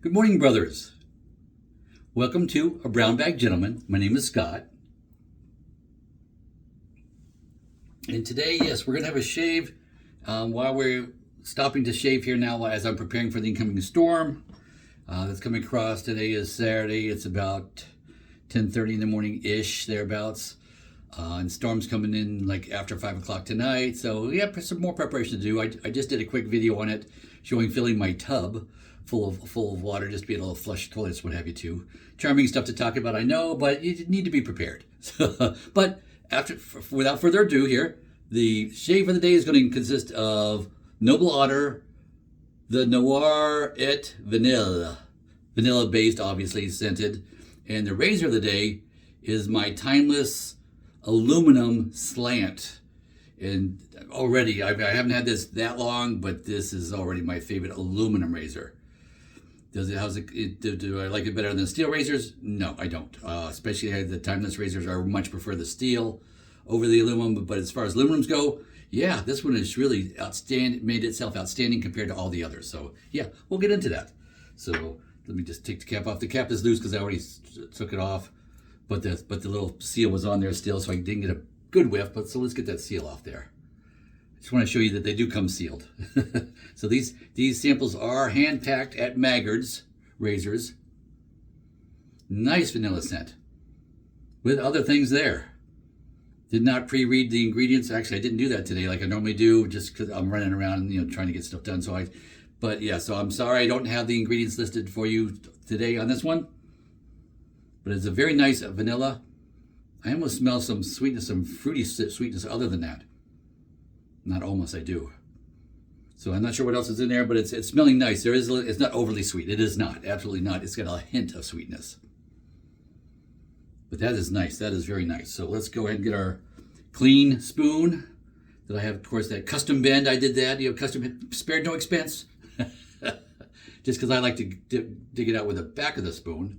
Good morning, brothers. Welcome to A Brown Bag Gentleman. My name is Scott. And today, yes, we're going to have a shave while we're stopping to shave here now as I'm preparing for the incoming storm that's coming across. Today is Saturday. It's about 10:30 in the morning-ish, thereabouts. And storm's coming in like after 5 o'clock tonight. So we have some more preparation to do. I just did a quick video on it showing filling my tub full of water just to be able to flush toilets, what have you too. Charming stuff to talk about, I know, but you need to be prepared. But without further ado here, the shave of the day is going to consist of Noble Otter The Noir et Vanille. Vanilla based, obviously, scented. And the razor of the day is my timeless aluminum slant. And already, I haven't had this that long, but this is already my favorite aluminum razor. Do I like it better than the steel razors? No, I don't. Especially the timeless razors, I much prefer the steel over the aluminum. But as far as aluminums go, yeah, this one is really outstanding. Made itself outstanding compared to all the others. So yeah, we'll get into that. So let me just take the cap off. The cap is loose because I already took it off, but the little seal was on there still, so I didn't get a good whiff. But so let's get that seal off there. Just want to show you that they do come sealed. So these samples are hand packed at Maggard's razors. Nice vanilla scent with other things there. Did not pre-read the ingredients. Actually, I didn't do that today like I normally do, just because I'm running around, trying to get stuff done. So I'm sorry I don't have the ingredients listed for you today on this one. But it's a very nice vanilla. I almost smell some sweetness, some fruity sweetness other than that. Not almost, I do. So I'm not sure what else is in there, but it's smelling nice. It's not overly sweet. It is not, absolutely not. It's got a hint of sweetness. But that is nice. That is very nice. So let's go ahead and get our clean spoon that I have, of course, that custom bend. I did that, custom, spared no expense. Just because I like to dig it out with the back of the spoon.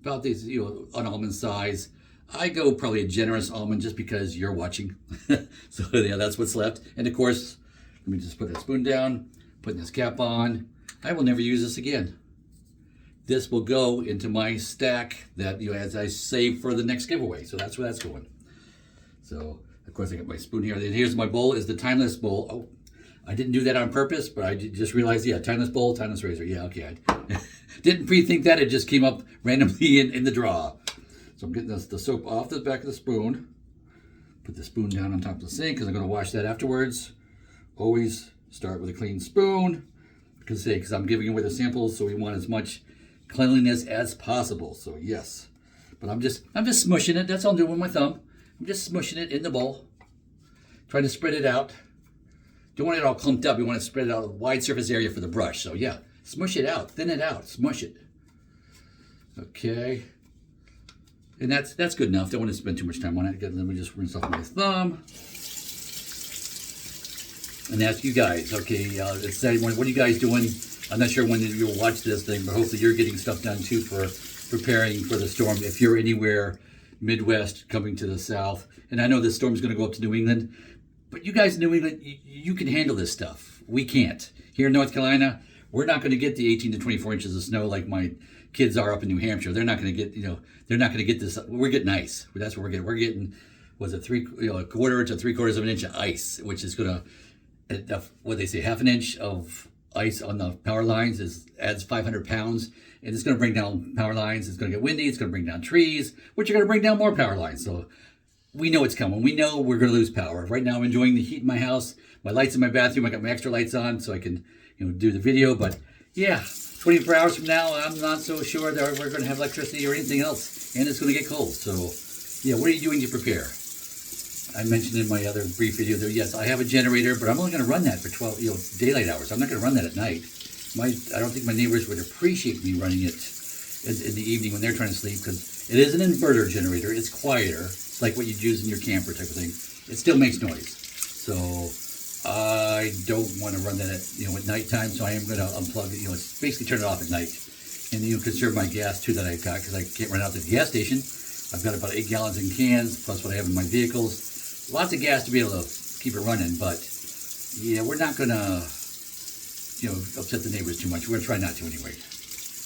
About these, an almond size. I go probably a generous almond just because you're watching. So yeah, that's what's left. And of course, let me just put that spoon down, putting this cap on. I will never use this again. This will go into my stack that, as I save for the next giveaway. So that's where that's going. So of course I got my spoon here. And here's my bowl, is the timeless bowl. Oh, I didn't do that on purpose, but I just realized, yeah, timeless bowl, timeless razor. Yeah, okay. I didn't pre-think that. It just came up randomly in the draw. So I'm getting the soap off the back of the spoon. Put the spoon down on top of the sink because I'm going to wash that afterwards. Always start with a clean spoon because I'm giving away the samples, so we want as much cleanliness as possible. So yes, but I'm just smushing it. That's all I'm doing with my thumb. I'm just smushing it in the bowl, trying to spread it out. Don't want it all clumped up. You want to spread it out a wide surface area for the brush. So yeah, smush it out, thin it out, smush it. Okay. And that's good enough. Don't want to spend too much time on it. Let me just rinse off my thumb. And ask you guys, okay, what are you guys doing? I'm not sure when you'll watch this thing, but hopefully you're getting stuff done too for preparing for the storm. If you're anywhere Midwest coming to the South, and I know this storm is going to go up to New England, but you guys in New England, you can handle this stuff. We can't. Here in North Carolina, we're not going to get the 18 to 24 inches of snow like my kids are up in New Hampshire. They're not going to get, they're not going to get this. We're getting ice. That's what we're getting. We're getting, a quarter to 3/4 of an inch of ice, which is going to, what they say, half an inch of ice on the power lines adds 500 pounds. And it's going to bring down power lines. It's going to get windy. It's going to bring down trees, which are going to bring down more power lines. So we know it's coming. We know we're going to lose power. Right now I'm enjoying the heat in my house. My lights in my bathroom. I got my extra lights on so I can, do the video. But yeah, 24 hours from now, I'm not so sure that we're going to have electricity or anything else, and it's going to get cold. So, yeah, what are you doing to prepare? I mentioned in my other brief video there, yes, I have a generator, but I'm only going to run that for 12, daylight hours. I'm not going to run that at night. I don't think my neighbors would appreciate me running it in the evening when they're trying to sleep, because it is an inverter generator. It's quieter. It's like what you'd use in your camper type of thing. It still makes noise. So I don't want to run that at nighttime, so I am going to unplug it. Basically turn it off at night, and conserve my gas too that I've got, because I can't run out to the gas station. I've got about 8 gallons in cans plus what I have in my vehicles. Lots of gas to be able to keep it running, but yeah, we're not going to upset the neighbors too much. We're going to try not to anyway.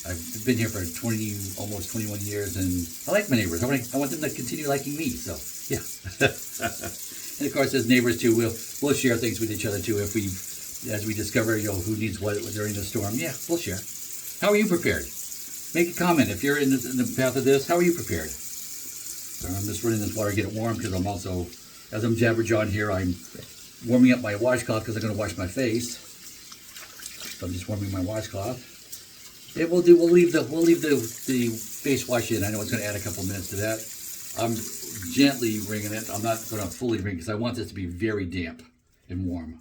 I've been here for 20, almost 21 years, and I like my neighbors. I want them to continue liking me, so yeah. And of course, as neighbors too, we'll share things with each other too if as we discover, who needs what during the storm. Yeah, we'll share. How are you prepared? Make a comment if you're in the path of this. How are you prepared? So I'm just running this water to get it warm because I'm also, as I'm jabberjawing here, I'm warming up my washcloth because I'm going to wash my face. So I'm just warming my washcloth. And we'll leave the face wash in. I know it's going to add a couple minutes to that. I'm gently wringing it. I'm not going to fully wring because I want this to be very damp and warm.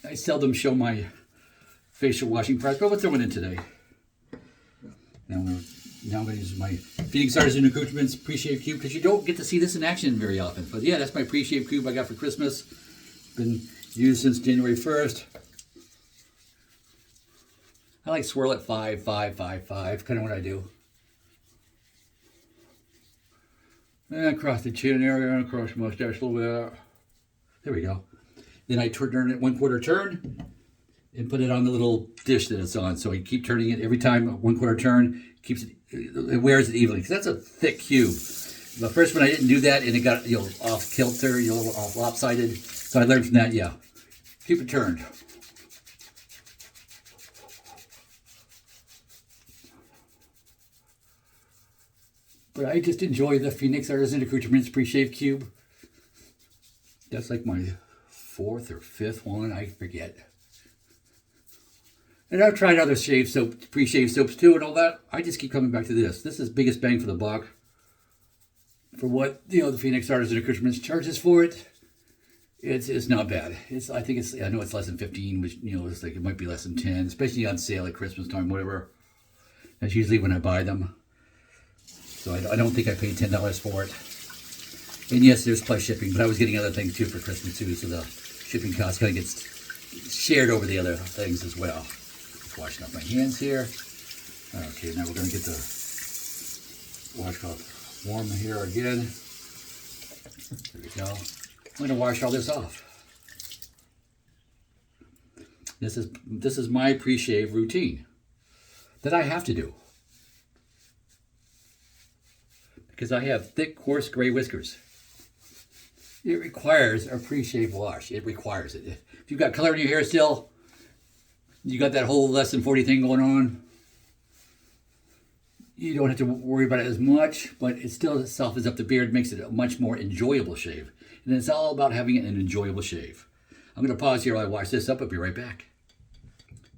I seldom show my facial washing products, but we'll throw it in today. Now I'm going to use my Phoenix Artisan Accoutrements pre-shave cube because you don't get to see this in action very often. But yeah, that's my pre-shave cube I got for Christmas. Been used since January 1st. I like swirl at 5, 5, 5, 5. Kind of what I do. And across the chin area and across the mustache a little bit. There we go. Then I turn it 1/4 turn and put it on the little dish that it's on. So I keep turning it every time 1/4 turn. It wears it evenly because that's a thick cube. The first one I didn't do that and it got off kilter, off lopsided. So I learned from that. Yeah, keep it turned. But I just enjoy the Phoenix Artisan Accoutrements pre-shave cube. That's like my 4th or 5th one, I forget. And I've tried other pre-shave soaps too and all that. I just keep coming back to this. This is biggest bang for the buck. For what, the Phoenix Artisan Accoutrements charges for it, it's not bad. I know it's less than 15, which, it's like it might be less than 10, especially on sale at Christmas time, whatever. That's usually when I buy them. So I don't think I paid $10 for it. And yes, there's plus shipping, but I was getting other things too for Christmas too, so the shipping cost kind of gets shared over the other things as well. Washing up my hands here. Okay, now we're going to get the washcloth warm here again. There we go. I'm going to wash all this off. This is my pre-shave routine that I have to do because I have thick, coarse gray whiskers. It requires a pre-shave wash. It requires it. If you've got color in your hair still, you got that whole less than 40 thing going on, you don't have to worry about it as much, but it still softens up the beard, makes it a much more enjoyable shave. And it's all about having an enjoyable shave. I'm going to pause here while I wash this up. I'll be right back.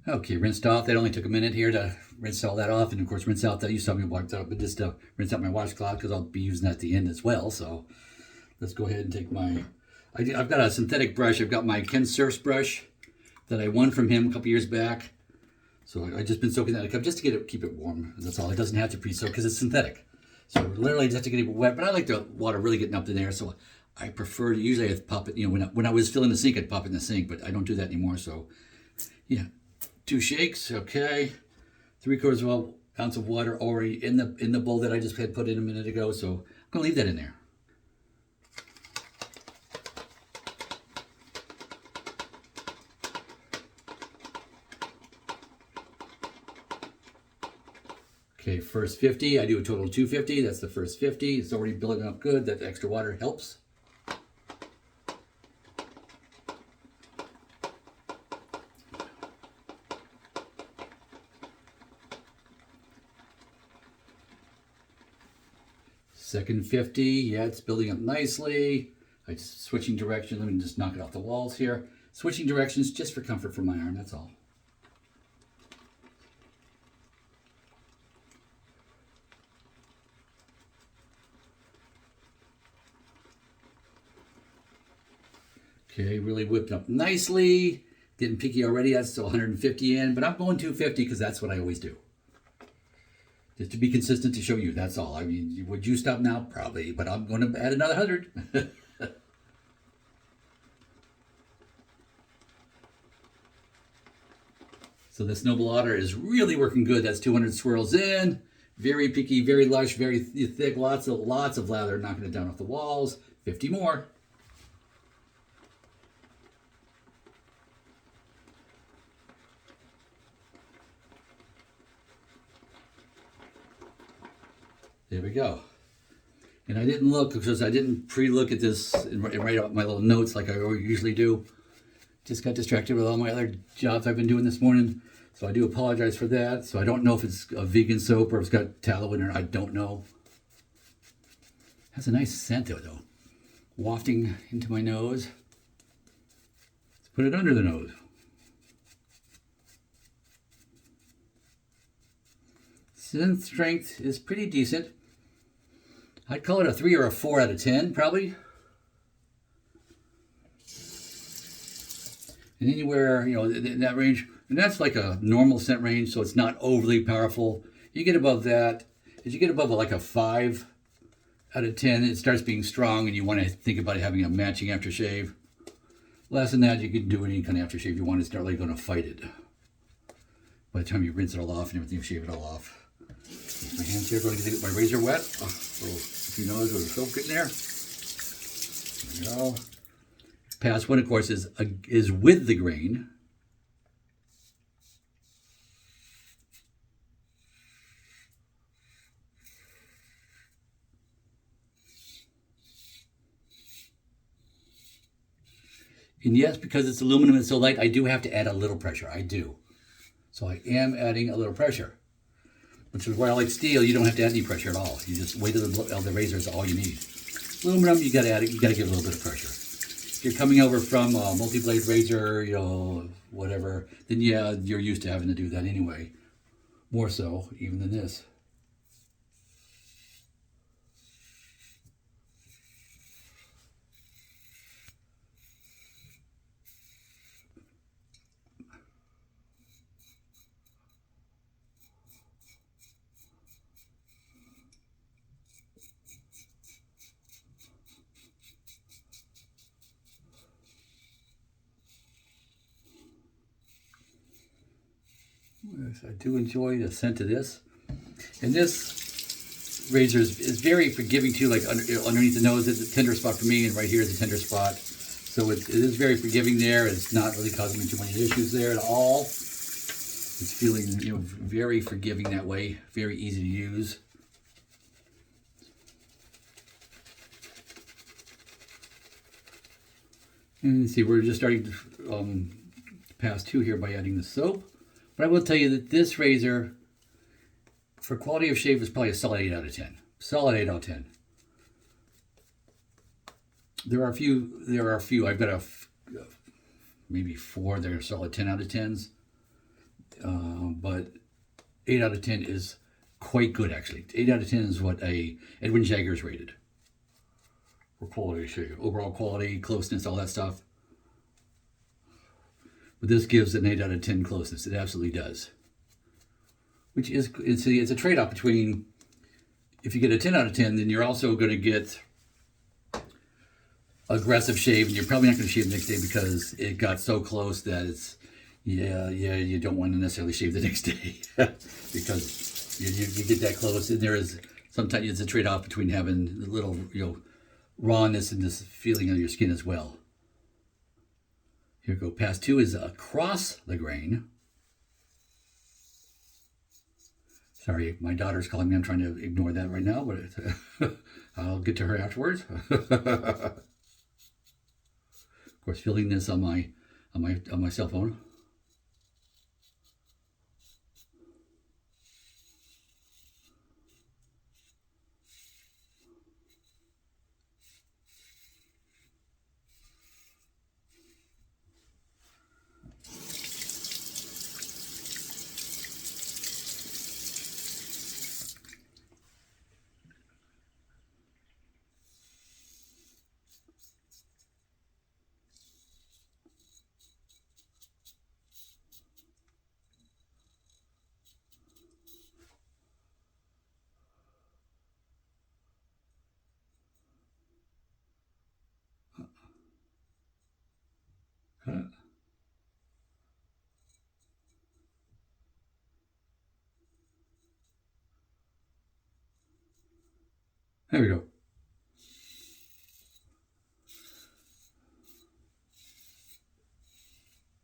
Okay, rinsed off. That only took a minute here to rinse all that off. And of course, rinse out that. You saw me wipe that up, but just rinse out my washcloth because I'll be using that at the end as well. So let's go ahead and take I've got a synthetic brush. I've got my Ken Surf's brush that I won from him a couple years back. So I've just been soaking that in a cup just to keep it warm. That's all. It doesn't have to pre-soak because it's synthetic. So literally just have to get it wet. But I like the water really getting up in there. So I prefer to, usually I'd pop it, when I was filling the sink, I'd pop it in the sink. But I don't do that anymore. So yeah, 2 shakes. Okay. 3/4 of an ounce of water already in the bowl that I just had put in a minute ago. So I'm going to leave that in there. Okay, first 50, I do a total of 250. That's the first 50. It's already building up good. That extra water helps. Second 50, yeah, it's building up nicely. I'm just switching direction. Let me just knock it off the walls here. Switching directions just for comfort for my arm, that's all. Okay, really whipped up nicely. Getting picky already, that's still 150 in, but I'm going 250 because that's what I always do. Just to be consistent to show you, that's all. I mean, would you stop now? Probably, but I'm going to add another 100. So this Noble Otter is really working good. That's 200 swirls in. Very picky, very lush, very thick, lots of lather, knocking it down off the walls. 50 more. There we go. And I didn't look because I didn't pre-look at this and write out my little notes like I usually do. Just got distracted with all my other jobs I've been doing this morning. So I do apologize for that. So I don't know if it's a vegan soap or if it's got tallow in it. I don't know. Has a nice scent though. Wafting into my nose. Let's put it under the nose. Scent strength is pretty decent. I'd call it a 3 or a 4 out of 10, probably. And anywhere, in that range, and that's like a normal scent range, so it's not overly powerful. You get above that, as you get above like a 5 out of 10, it starts being strong and you want to think about having a matching aftershave. Less than that, you can do any kind of aftershave you want. It's not really going to fight it. By the time you rinse it all off and everything, you shave it all off. My hands here, going to get my razor wet. Oh, if you notice, there's soap getting there. There we go. Pass one, of course, is with the grain. And yes, because it's aluminum and so light, I do have to add a little pressure. I do. So I am adding a little pressure. Which is why I like steel. You don't have to add any pressure at all. You just weight of the razor is all you need. Aluminum, you got to add it. You got to give it a little bit of pressure. If you're coming over from a multi-blade razor, whatever, then yeah, you're used to having to do that anyway. More so, even than this. Yes, I do enjoy the scent of this. And this razor is very forgiving too, like underneath the nose is a tender spot for me, and right here is a tender spot. So it is very forgiving there. It's not really causing me too many issues there at all. It's feeling very forgiving that way, very easy to use. And you see, we're just starting to pass 2 here by adding the soap. But I will tell you that this razor, for quality of shave, is probably a solid 8 out of 10. Solid 8 out of 10. There are a few. I've got maybe 4 that are solid 10 out of 10s. But 8 out of 10 is quite good, actually. 8 out of 10 is what Edwin Jagger's rated. For quality of shave. Overall quality, closeness, all that stuff. But this gives an 8 out of 10 closeness. It absolutely does. Which is, it's a trade-off between, if you get a 10 out of 10, then you're also going to get aggressive shave, and you're probably not going to shave the next day because it got so close that it's, you don't want to necessarily shave the next day. Because you get that close, and there is, sometimes it's a trade-off between having a little, rawness and this feeling of your skin as well. Here we go. Pass 2 is across the grain. Sorry, my daughter's calling me. I'm trying to ignore that right now, but I'll get to her afterwards. Of course, feeling this on my cell phone. There we go.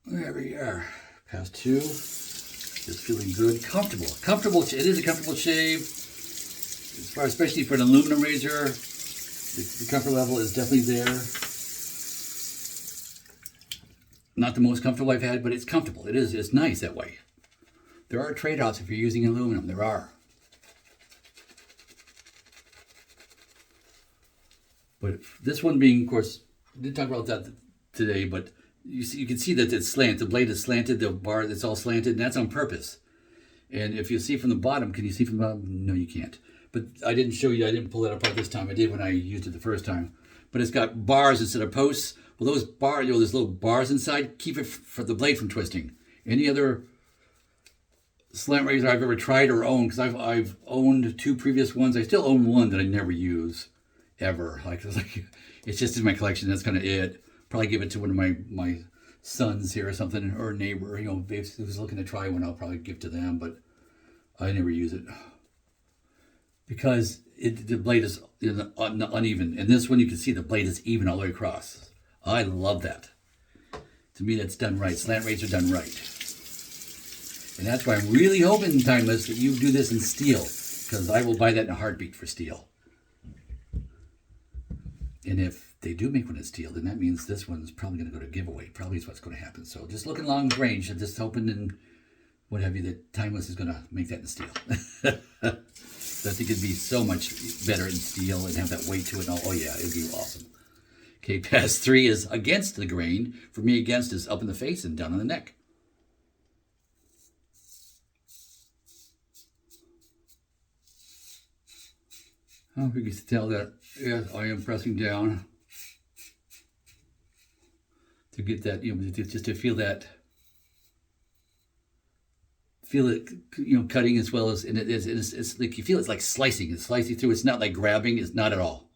There we are. Past 2. Just feeling good. Comfortable. Comfortable. It is a comfortable shave. As far, especially for an aluminum razor, the comfort level is definitely there. Not the most comfortable I've had, but it's comfortable. It is. It's nice that way. There are trade-offs if you're using aluminum. There are. But this one being, of course, we didn't talk about that today, but you can see that it's slanted. The blade is slanted, the bar, it's all slanted, and that's on purpose. And if you see from the bottom, can you see from the bottom? No, you can't. But I didn't show you, I didn't pull that apart this time. I did when I used it the first time. But it's got bars instead of posts. Well, those bars, there's little bars inside, keep it for the blade from twisting. Any other slant razor I've ever tried or owned, because I've owned 2 previous ones. I still own one that I never use, ever. It's just in my collection, that's kind of it. Probably give it to one of my sons here or something, or a neighbor, if who's looking to try one, I'll probably give to them, but I never use it. Because the blade is uneven. And this one, you can see the blade is even all the way across. I love that. To me, that's done right. Slant razor done right. And that's why I'm really hoping, Timeless, that you do this in steel, because I will buy that in a heartbeat for steel. And if they do make one in steel, then that means this one's probably going to go to giveaway. Probably is what's going to happen. So just looking long range and just hoping and what have you that Timeless is going to make that in steel. I think it'd be so much better in steel and have that weight to it. Oh yeah, it'd be awesome. Okay, pass 3 is against the grain. For me, against is up in the face and down on the neck. I don't know if you can tell that, yes, I am pressing down to get that, just to feel that, feel it, cutting as well as, and it's like, you feel it's like slicing. It's slicing through. It's not like grabbing. It's not at all.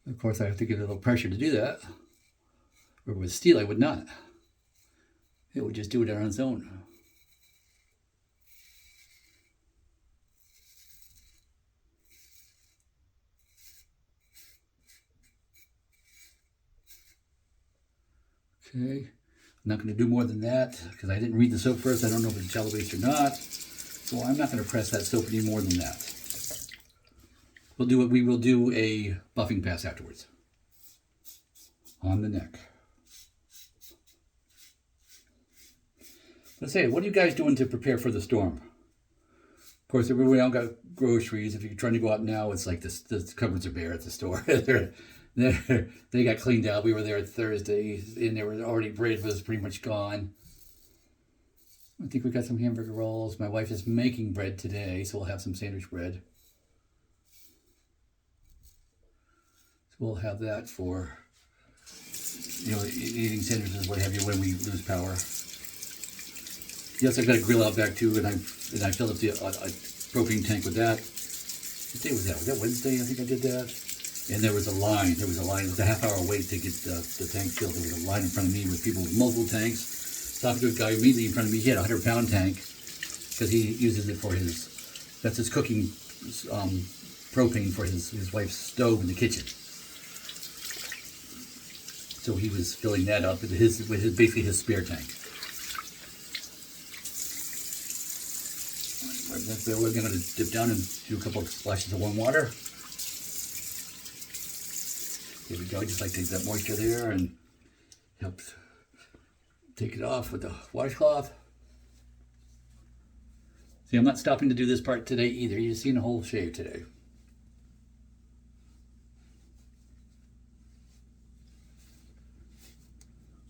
Of course, I have to give it a little pressure to do that. Or with steel, I would not. It would just do it on its own. Okay, I'm not going to do more than that because I didn't read the soap first. I don't know if it's jello based or not. So I'm not going to press that soap any more than that. We will do a buffing pass afterwards on the neck. Let's say, what are you guys doing to prepare for the storm? Of course, everyone else got groceries. If you're trying to go out now, it's like the cupboards are bare at the store. They got cleaned out. We were there Thursday, and they were already, bread was pretty much gone. I think we got some hamburger rolls. My wife is making bread today, so we'll have some sandwich bread. So we'll have that for, eating sandwiches, what have you, when we lose power. Yes, I've got a grill out back too, and I filled up the propane tank with that. What day was that? Was that Wednesday? I think I did that. And there was a line. It was a half-hour wait to get the tank filled. There was a line in front of me with people with multiple tanks. Talking to a guy immediately in front of me. He had a 100-pound tank because he uses it for that's his cooking propane for his wife's stove in the kitchen. So he was filling that up with basically his spare tank. We're going to dip down and do a couple of splashes of warm water. There we go, just like take that moisture there and help take it off with the washcloth. See, I'm not stopping to do this part today either. You've seen a whole shave today.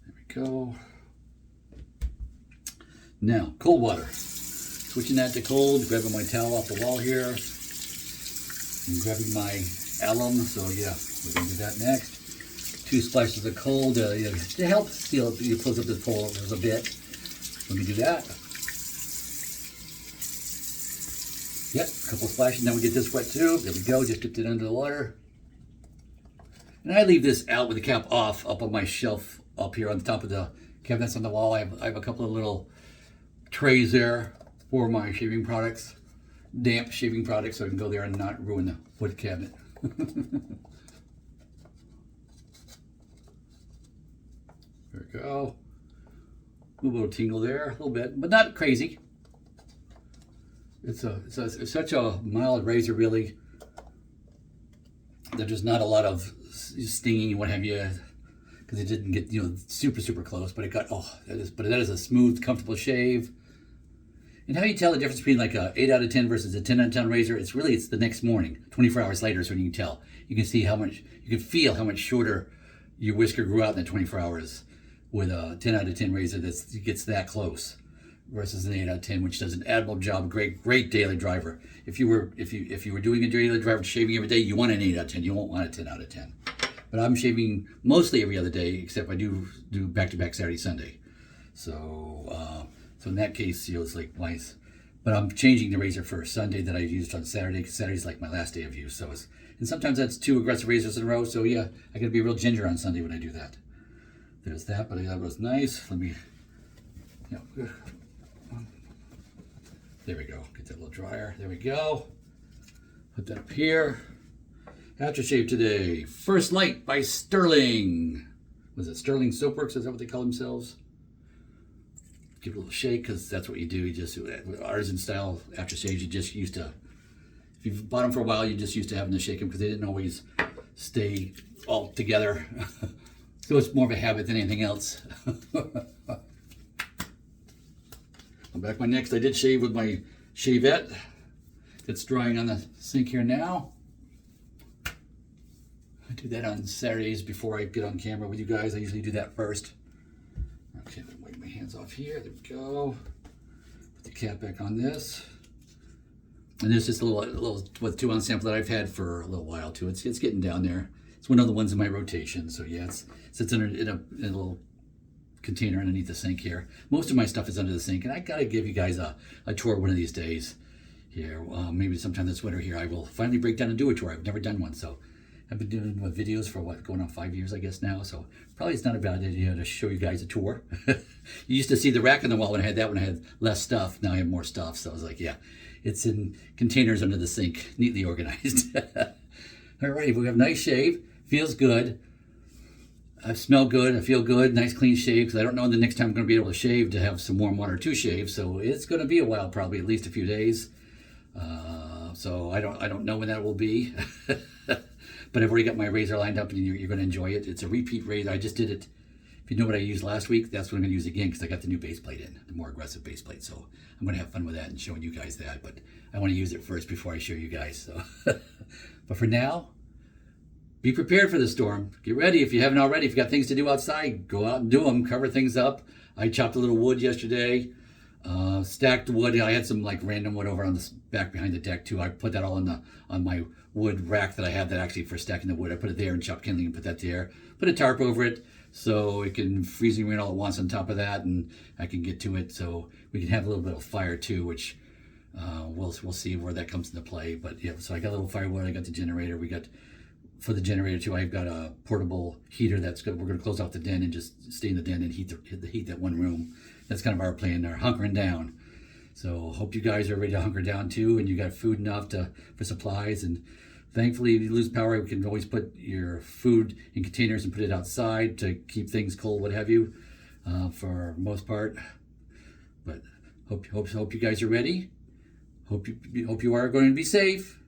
There we go. Now, cold water. Switching that to cold, grabbing my towel off the wall here, and grabbing my alum. So yeah, we're going to do that next. 2 splashes of cold to help seal it. You close up the pores a bit. Let me do that. Yep, a couple splashes. Now we get this wet too. There we go. Just dipped it under the water. And I leave this out with the cap off up on my shelf up here on the top of the cabinets on the wall. I have a couple of little trays there for my shaving products, damp shaving products, so I can go there and not ruin the wood cabinet. There we go. A little tingle there, a little bit, but not crazy. It's such a mild razor, really. There's not a lot of stinging, what have you, because it didn't get super close. But it got that is a smooth, comfortable shave. And how you tell the difference between like a 8 out of 10 versus a 10 out of 10 razor? It's the next morning, 24 hours later is when you can tell. You can see how much, you can feel how much shorter your whisker grew out in the 24 hours with a 10 out of 10 razor that gets that close, versus an 8 out of 10, which does an admirable job. Great daily driver. If you were doing a daily driver shaving every day, you want an 8 out of 10. You won't want a 10 out of 10. But I'm shaving mostly every other day, except I do back-to-back Saturday, Sunday. So in that case, it's like nice. But I'm changing the razor for Sunday that I used on Saturday, because Saturday's like my last day of use. And sometimes that's 2 aggressive razors in a row. So yeah, I got to be real ginger on Sunday when I do that. There's that, but that was nice. Let me, there we go. Get that a little drier. There we go. Put that up here. Aftershave today. First Light by Sterling. Was it Sterling Soapworks? Is that what they call themselves? Give it a little shake, because that's what you do. You just, artisan style aftershaves, you just used to, if you've bought them for a while, you just used to having to shake them, because they didn't always stay all together. So it's more of a habit than anything else. I'm back my next. I did shave with my shavette. It's drying on the sink here now. I do that on Saturdays before I get on camera with you guys. I usually do that first. Okay, let me wipe my hands off here. There we go. Put the cap back on this. And there's just a little 2-ounce sample that I've had for a little while too. It's getting down there. It's one of the ones in my rotation. So yeah, it sits in a little container underneath the sink here. Most of my stuff is under the sink, and I gotta give you guys a tour one of these days here. Maybe sometime this winter here I will finally break down and do a tour. I've never done one, so I've been doing videos for going on 5 years, I guess now. So probably it's not a bad idea to show you guys a tour. You used to see the rack on the wall when I had that, when I had less stuff. Now I have more stuff. So I was like, yeah, it's in containers under the sink, neatly organized. All right, we have a nice shave. Feels good. I smell good. I feel good. Nice clean shave, because I don't know the next time I'm going to be able to shave to have some warm water to shave. So it's going to be a while, probably at least a few days. So I don't know when that will be. But I've already got my razor lined up, and you're going to enjoy it. It's a repeat razor. I just did it. If you know what I used last week, that's what I'm going to use again, because I got the new base plate in, the more aggressive base plate. So I'm going to have fun with that and showing you guys that. But I want to use it first before I show you guys. So, but for now, be prepared for the storm. Get ready if you haven't already. If you got things to do outside, go out and do them. Cover things up. I chopped a little wood yesterday. Stacked wood. I had some like random wood over on the back behind the deck too. I put that all on my wood rack that I have that actually for stacking the wood. I put it there and chopped kindling and put that there. Put a tarp over it so it can freeze and rain all at once on top of that, and I can get to it. So we can have a little bit of fire too, which we'll see where that comes into play. But yeah, so I got a little firewood. I got the generator. We got, for the generator too, I've got a portable heater that's good. We're going to close off the den and just stay in the den and heat that one room. That's kind of our plan there, hunkering down. So hope you guys are ready to hunker down too, and you got food enough for supplies. And thankfully, if you lose power, we can always put your food in containers and put it outside to keep things cold, what have you, for most part. But hope you guys are ready. Hope you are going to be safe.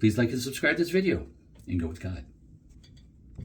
Please like and subscribe to this video, and go with God.